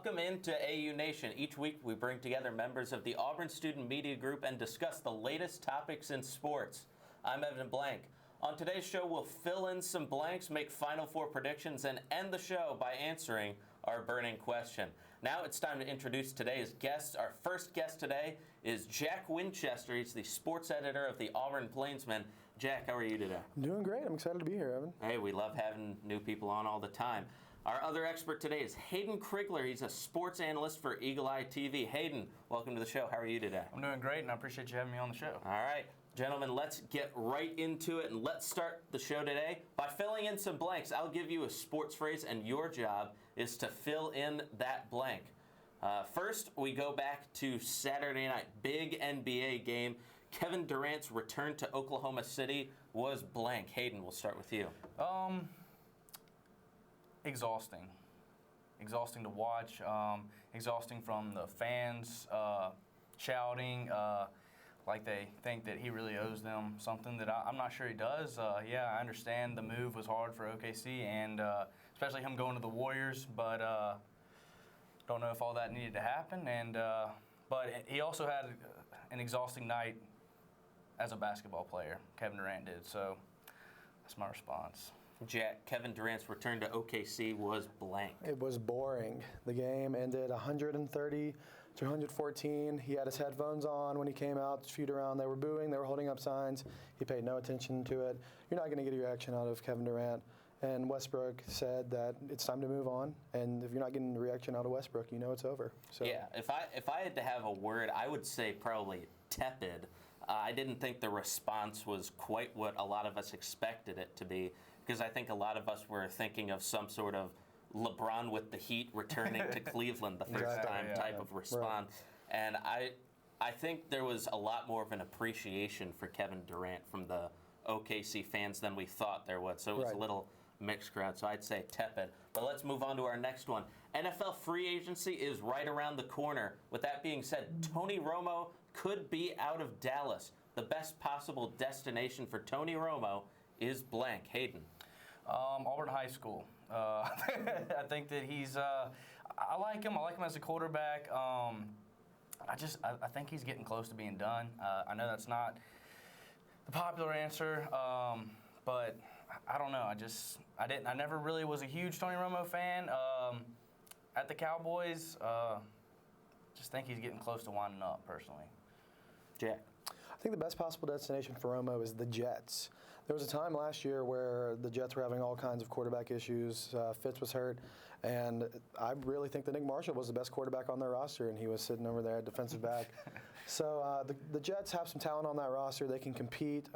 Welcome into AU Nation. Each week we bring together members of the Auburn Student Media Group and discuss the latest topics in sports. I'm Evan Blank. On today's show, we'll fill in some blanks, make Final Four predictions, and end the show by answering our burning question. Now it's time to introduce today's guests. Our first guest today is Jack Winchester. He's the sports editor of the Auburn Plainsman. Jack, how are you today? I'm doing great. I'm excited to be here, Evan. Hey, we love having new people on all the time. Our other expert today is Hayden Crigler. He's a sports analyst for Eagle Eye TV. Hayden, welcome to the show. How are you today? I'm doing great, and I appreciate you having me on the show. All right. Gentlemen, let's get right into it, and let's start the show today by filling in some blanks. I'll give you a sports phrase, and your job is to fill in that blank. First, we go back to Saturday night, big NBA game. Kevin Durant's return to Oklahoma City was blank. Hayden, we'll start with you. Exhausting to watch, exhausting from the fans shouting like they think that he really owes them something that I'm not sure he does. Yeah, I understand the move was hard for OKC and especially him going to the Warriors, but don't know if all that needed to happen. And but he also had an exhausting night as a basketball player, Kevin Durant did, so that's my response. Jack, Kevin Durant's return to OKC was blank. It was boring. The game ended 130 to 114. He had his headphones on when he came out to shoot around. They were booing. They were holding up signs. He paid no attention to it. You're not going to get a reaction out of Kevin Durant. And Westbrook said that it's time to move on. And if you're not getting a reaction out of Westbrook, you know it's over. So yeah, if I had to have a word, I would say probably tepid. I didn't think the response was quite what a lot of us expected it to be, because I think a lot of us were thinking of some sort of LeBron with the Heat returning to Cleveland the first time type of response. Right. And I think there was a lot more of an appreciation for Kevin Durant from the OKC fans than we thought there was. So it was a little mixed crowd, so I'd say tepid. But let's move on to our next one. NFL free agency is right around the corner. With that being said, Tony Romo could be out of Dallas. The best possible destination for Tony Romo is blank. Hayden. Auburn High School. I think that he's I like him. I like him as a quarterback. I think he's getting close to being done. I know that's not the popular answer, but I don't know. I never really was a huge Tony Romo fan. At the Cowboys, just think he's getting close to winding up, personally. Jack. I think the best possible destination for Romo is the Jets. There was a time last year where the Jets were having all kinds of quarterback issues. Fitz was hurt, and I really think that Nick Marshall was the best quarterback on their roster, and he was sitting over there at defensive back. So the Jets have some talent on that roster. They can compete.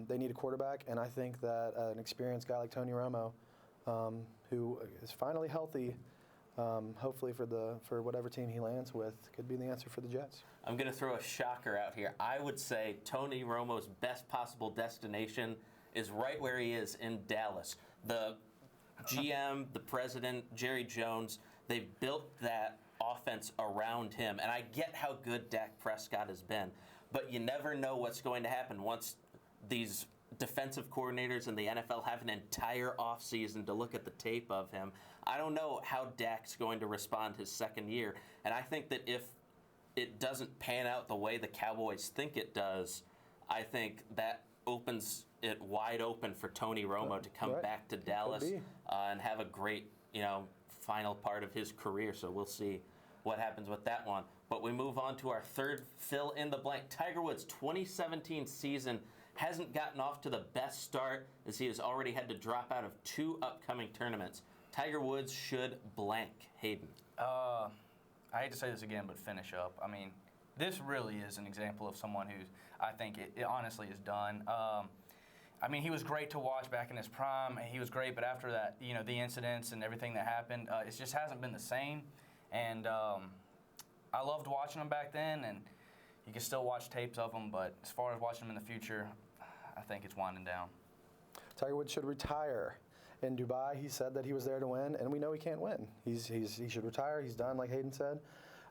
They need a quarterback, and I think that an experienced guy like Tony Romo, who is finally healthy, hopefully for whatever team he lands with, could be the answer for the Jets. I'm going to throw a shocker out here. I would say Tony Romo's best possible destination is right where he is in Dallas. The GM, the president, Jerry Jones, they've built that offense around him. And I get how good Dak Prescott has been, but you never know what's going to happen once these defensive coordinators in the NFL have an entire offseason to look at the tape of him. I don't know how Dak's going to respond his second year. And I think that if it doesn't pan out the way the Cowboys think it does, I think that opens it wide open for Tony Romo to come back to Dallas and have a great, final part of his career. So we'll see what happens with that one. But we move on to our third fill in the blank. Tiger Woods' 2017 season hasn't gotten off to the best start, as he has already had to drop out of 2 upcoming tournaments. Tiger Woods should blank. Hayden. I hate to say this again, but finish up. I mean, this really is an example of someone who I think it honestly is done. I mean, he was great to watch back in his prime. He was great, but after that, the incidents and everything that happened, it just hasn't been the same. And I loved watching him back then, and you can still watch tapes of him, but as far as watching him in the future, I think it's winding down. Tiger Woods should retire. In Dubai, he said that he was there to win, and we know he can't win. He should retire. He's done, like Hayden said.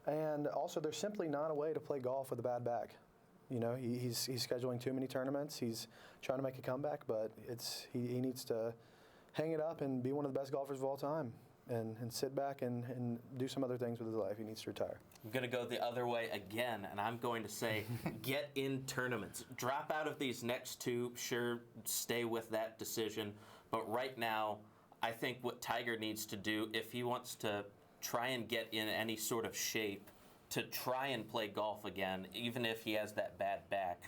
And also, there's simply not a way to play golf with a bad back. He's scheduling too many tournaments. He's trying to make a comeback, but he needs to hang it up and be one of the best golfers of all time. and sit back and do some other things with his life. He needs to retire. I'm going to go the other way again, and I'm going to say get in tournaments. Drop out of these next two, sure, stay with that decision. But right now, I think what Tiger needs to do, if he wants to try and get in any sort of shape to try and play golf again, even if he has that bad back,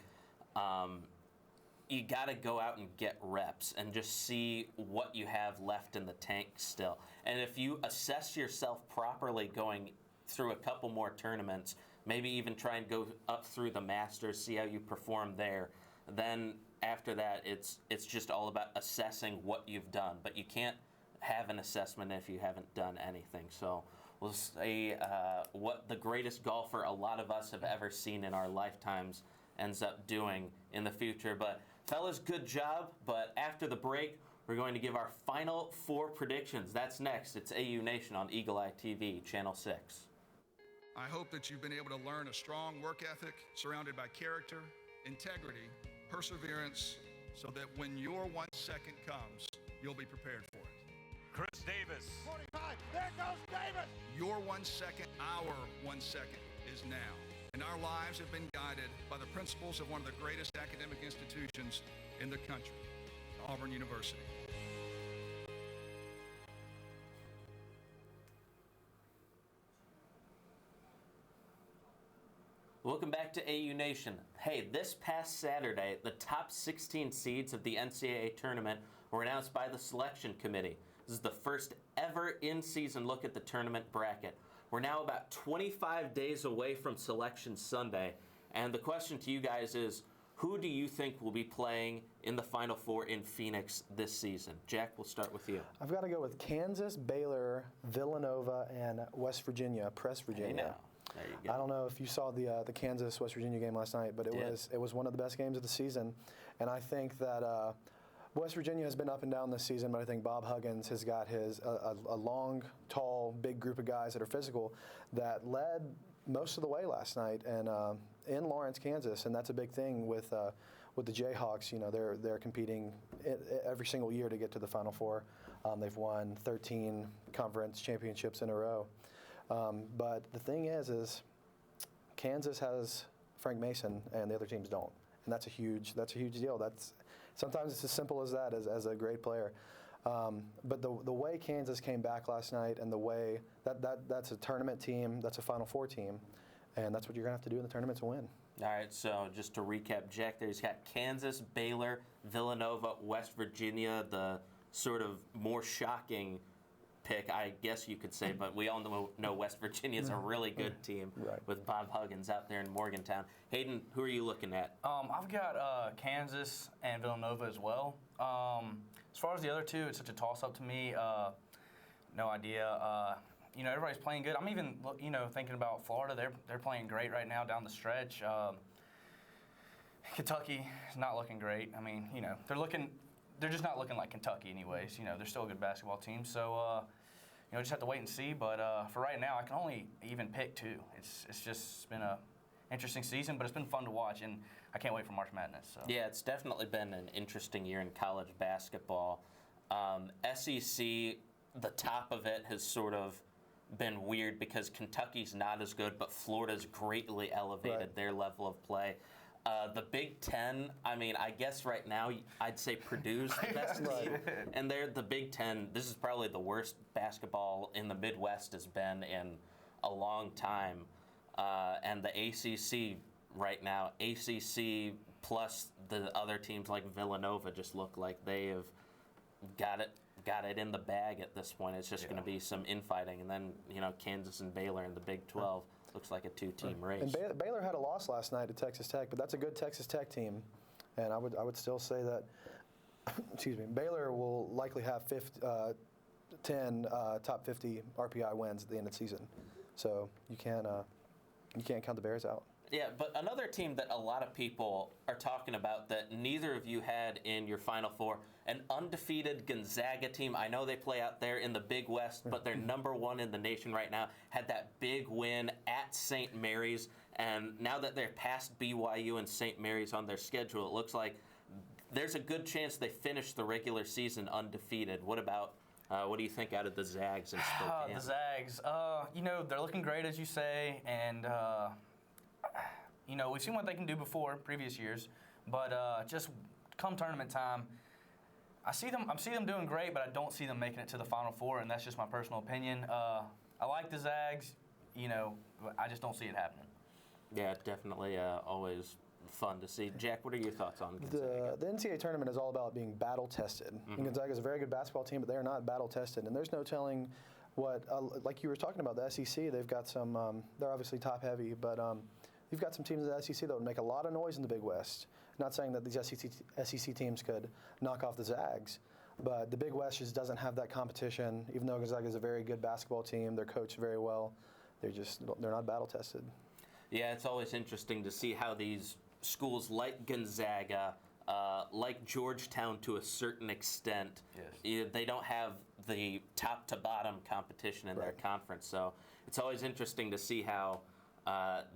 you got to go out and get reps and just see what you have left in the tank still. And if you assess yourself properly going through a couple more tournaments, maybe even try and go up through the Masters, see how you perform there, then after that it's just all about assessing what you've done. But you can't have an assessment if you haven't done anything. So we'll say what the greatest golfer a lot of us have ever seen in our lifetimes ends up doing in the future. But fellas, good job. But after the break, we're going to give our final four predictions. That's next. It's AU Nation on Eagle Eye TV, Channel 6. I hope that you've been able to learn a strong work ethic surrounded by character, integrity, perseverance, so that when your 1 second comes, you'll be prepared for it. Chris Davis. 45, there goes Davis! Your 1 second, our 1 second is now. And our lives have been guided by the principles of one of the greatest academic institutions in the country, Auburn University. Welcome back to AU Nation. Hey, this past Saturday, the top 16 seeds of the NCAA tournament were announced by the selection committee. This is the first ever in-season look at the tournament bracket. We're now about 25 days away from Selection Sunday, and the question to you guys is, who do you think will be playing in the Final Four in Phoenix this season? Jack, we'll start with you. I've got to go with Kansas, Baylor, Villanova, and West Virginia, Virginia. Hey now. There you go. I don't know if you saw the Kansas-West Virginia game last night, but it was one of the best games of the season. And I think that West Virginia has been up and down this season, but I think Bob Huggins has got a long, tall, big group of guys that are physical that led most of the way last night and in Lawrence, Kansas, and that's a big thing with the Jayhawks. You know, they're competing every single year to get to the Final Four. They've won 13 conference championships in a row. But the thing is Kansas has Frank Mason and the other teams don't, and that's a huge deal. Sometimes it's as simple as that as a great player. But the way Kansas came back last night and the way that's a tournament team, that's a Final Four team, and that's what you're going to have to do in the tournament to win. All right, so just to recap, Jack, there's got Kansas, Baylor, Villanova, West Virginia, the sort of more shocking pick, I guess you could say, but we all know West Virginia's a really good team with Bob Huggins out there in Morgantown. Hayden, who are you looking at? I've got Kansas and Villanova as well. As far as the other two, it's such a toss-up to me. No idea. Everybody's playing good. I'm even, thinking about Florida. They're playing great right now down the stretch. Kentucky is not looking great. I mean, they're just not looking like Kentucky anyways. They're still a good basketball team. So, just have to wait and see. But for right now, I can only even pick two. It's just been a interesting season, but it's been fun to watch, and I can't wait for March Madness. So. Yeah, it's definitely been an interesting year in college basketball. SEC, the top of it has sort of been weird because Kentucky's not as good, but Florida's greatly elevated their level of play. The Big Ten, I guess right now I'd say Purdue's the best team. And they're the Big Ten. This is probably the worst basketball in the Midwest has been in a long time. And the ACC right now, ACC plus the other teams like Villanova just look like they have got it in the bag at this point. It's just going to be some infighting. And then, Kansas and Baylor in the Big 12. Looks like a two-team race. And Baylor had a loss last night at Texas Tech, but that's a good Texas Tech team, and I would still say that. Excuse me, Baylor will likely have 10 top 50 RPI wins at the end of the season, so you can't count the Bears out. Yeah, but another team that a lot of people are talking about that neither of you had in your Final Four, an undefeated Gonzaga team. I know they play out there in the Big West, but they're number one in the nation right now. Had that big win at St. Mary's, and now that they're past BYU and St. Mary's on their schedule, it looks like there's a good chance they finish the regular season undefeated. What about What do you think out of the Zags in Spokane? The Zags, they're looking great, as you say, and, we've seen what they can do before, previous years, but just come tournament time, I see them doing great, but I don't see them making it to the Final Four, and that's just my personal opinion. I like the Zags, I just don't see it happening. Yeah, definitely always fun to see. Jack, what are your thoughts on Gonzaga? The NCAA tournament is all about being battle-tested. And Gonzaga is a very good basketball team, but they are not battle-tested. And there's no telling what, like you were talking about, the SEC, they've got some, they're obviously top-heavy, but you've got some teams in the SEC that would make a lot of noise in the Big West. Not saying that these SEC teams could knock off the Zags, but the Big West just doesn't have that competition. Even though Gonzaga is a very good basketball team, they're coached very well, they're not battle-tested. Yeah, it's always interesting to see how these schools like Gonzaga, like Georgetown to a certain extent, they don't have the top-to-bottom competition in their conference. So it's always interesting to see how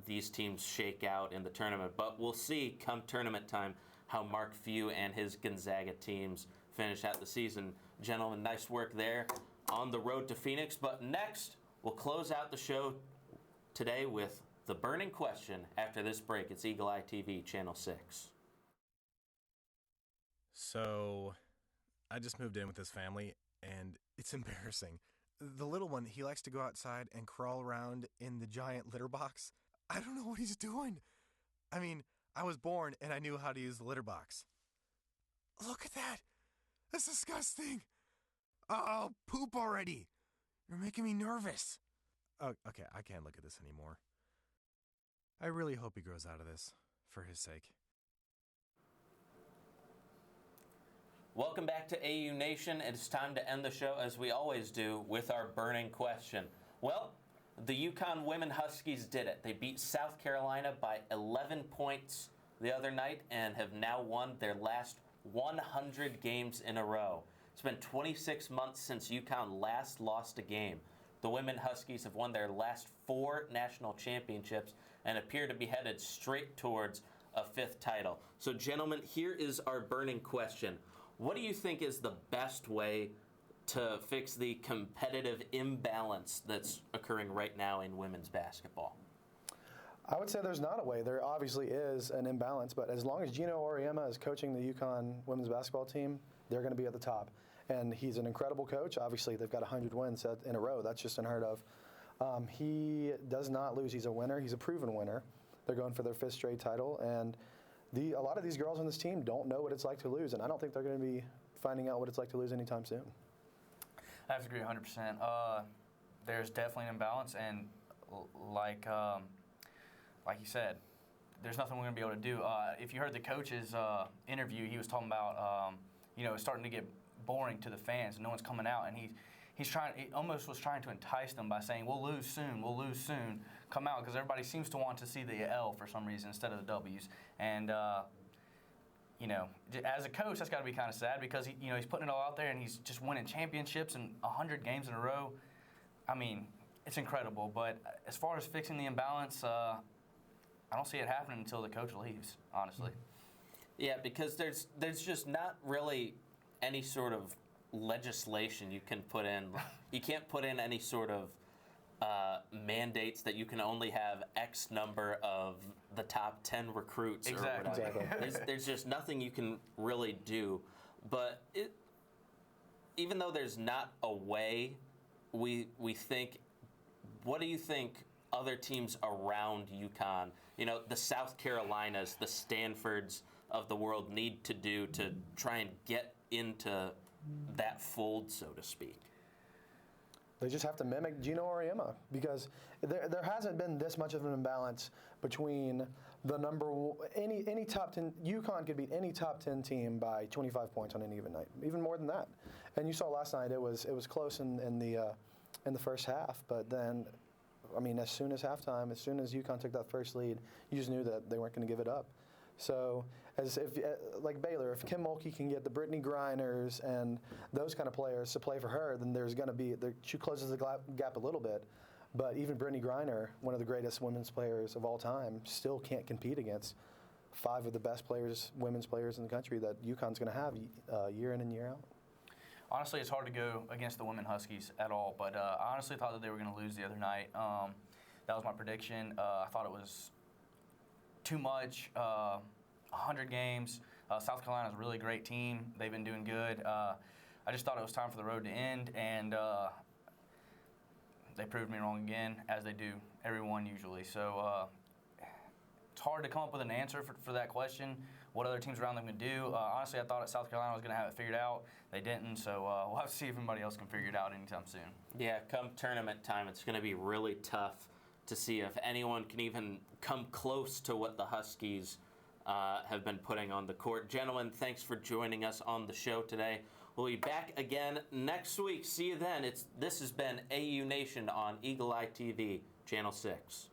these teams shake out in the tournament. But we'll see come tournament time how Mark Few and his Gonzaga teams finish out the season. Gentlemen, nice work there on the road to Phoenix. But next, we'll close out the show today with the burning question. After this break, it's Eagle Eye TV, Channel 6. So, I just moved in with this family, and it's embarrassing. The little one, he likes to go outside and crawl around in the giant litter box. I don't know what he's doing. I mean, I was born, and I knew how to use the litter box. Look at that. That's disgusting. Oh, poop already. You're making me nervous. Oh, okay, I can't look at this anymore. I really hope he grows out of this, for his sake. Welcome back to AU Nation. It's time to end the show, as we always do, with our burning question. Well, the UConn women Huskies did it. They beat South Carolina by 11 points the other night and have now won their last 100 games in a row. It's been 26 months since UConn last lost a game. The women Huskies have won their last 4 national championships and appear to be headed straight towards a 5th title. So, gentlemen, here is our burning question. What do you think is the best way to fix the competitive imbalance that's occurring right now in women's basketball? I would say there's not a way. There obviously is an imbalance, but as long as Gino Auriemma is coaching the UConn women's basketball team, they're going to be at the top. And he's an incredible coach. Obviously, they've got 100 wins in a row. That's just unheard of. He does not lose. He's a winner. He's a proven winner. They're going for their 5th straight title. And a lot of these girls on this team don't know what it's like to lose. And I don't think they're going to be finding out what it's like to lose anytime soon. I have to agree 100%. There's definitely an imbalance. And like you said, there's nothing we're going to be able to do. If you heard the coach's interview, he was talking about, it's starting to get boring to the fans. No one's coming out. And he almost was trying to entice them by saying, we'll lose soon, come out, because everybody seems to want to see the L for some reason instead of the W's. And, as a coach, that's got to be kind of sad because, he's putting it all out there and he's just winning championships and 100 games in a row. I mean, it's incredible. But as far as fixing the imbalance, I don't see it happening until the coach leaves, honestly. Yeah, because there's just not really any sort of legislation you can put in. You can't put in any sort of mandates that you can only have X number of the top 10 recruits. Exactly. Or whatever. There's just nothing you can really do. But even though there's not a way, we think, what do you think other teams around UConn, the South Carolinas, the Stanfords of the world need to do to try and get into that fold, so to speak? They just have to mimic Gino Auriemma because there hasn't been this much of an imbalance between any top 10. UConn could beat any top 10 team by 25 points on any given night, even more than that. And you saw last night it was close in the first half, but then, I mean, as soon as halftime, as soon as UConn took that first lead, you just knew that they weren't going to give it up. So, like Baylor, if Kim Mulkey can get the Brittany Griners and those kind of players to play for her, then she closes the gap a little bit. But even Brittany Griner, one of the greatest women's players of all time, still can't compete against 5 of the best women's players in the country that UConn's going to have year in and year out. Honestly, it's hard to go against the women Huskies at all, but I honestly thought that they were going to lose the other night. That was my prediction. I thought it was too much. 100 games. South Carolina's a really great team. They've been doing good. I just thought it was time for the road to end, and they proved me wrong again, as they do everyone usually. So it's hard to come up with an answer for that question. What other teams around them can do? Honestly, I thought South Carolina was going to have it figured out. They didn't, so we'll have to see if anybody else can figure it out anytime soon. Yeah, come tournament time, it's going to be really tough to see if anyone can even come close to what the Huskies have been putting on the court. Gentlemen, thanks for joining us on the show today. We'll be back again next week. See you then. This has been AU Nation on Eagle Eye TV, Channel 6.